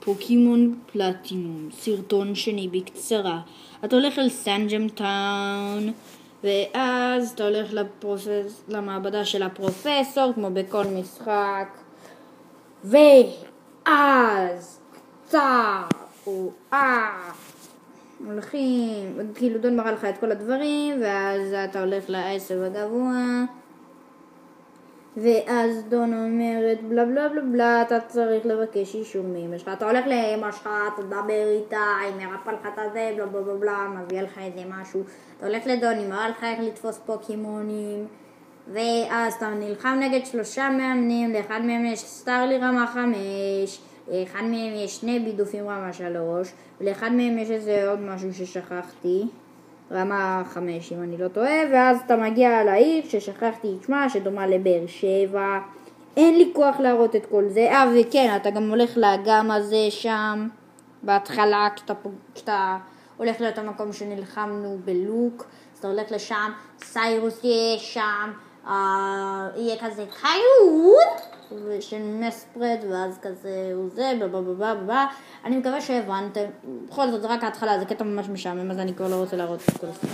פוקימון פלטינום, סרטון שני בקצרה. אתה הולך אל סנג'ם טאון, ואז אתה הולך למעבדה של הפרופסור, כמו בכל משחק, ואז הולכים, כאילו דון מראה לך את כל הדברים, ואז אתה הולך לעשב הגבוה, ואז דון אומרת בלה בלה בלה בלה, אתה צריך לבקש אישור מאמא שלך, אתה הולך לאמא שלך, אתה מדבר איתה, היא מרפא לך את הזה, בלה בלה בלה בלה, מביא לך איזה משהו, אתה הולך לדון, היא מראה לך איך לתפוס פוקימונים, ואז אתה נלחם נגד 3 מאמנים, לאחד מהם יש סטארלי רמה 5, לאחד מהם יש 2 בידופים רמה 3, ולאחד מהם יש איזה עוד משהו ששכחתי, רמה 5 אם אני לא טועה, ואז אתה מגיע לעיר ששכחתי את שמה, שדומה לבאר שבע. אין לי כוח להראות את כל זה. וכן, אתה גם הולך לאגם הזה שם בהתחלה, כשאתה הולך להיות המקום שנלחמנו בלוק, אז אתה הולך לשם, סיירוס יהיה שם, יהיה כזה חיוד של מספרד, ואז כזה הוא זה, בבבבבבבב. אני מקווה שהבנתם. בכל זאת, זה רק ההתחלה, זה קטע ממש משעמם, אז אני כבר לא רוצה להראות את כל זה.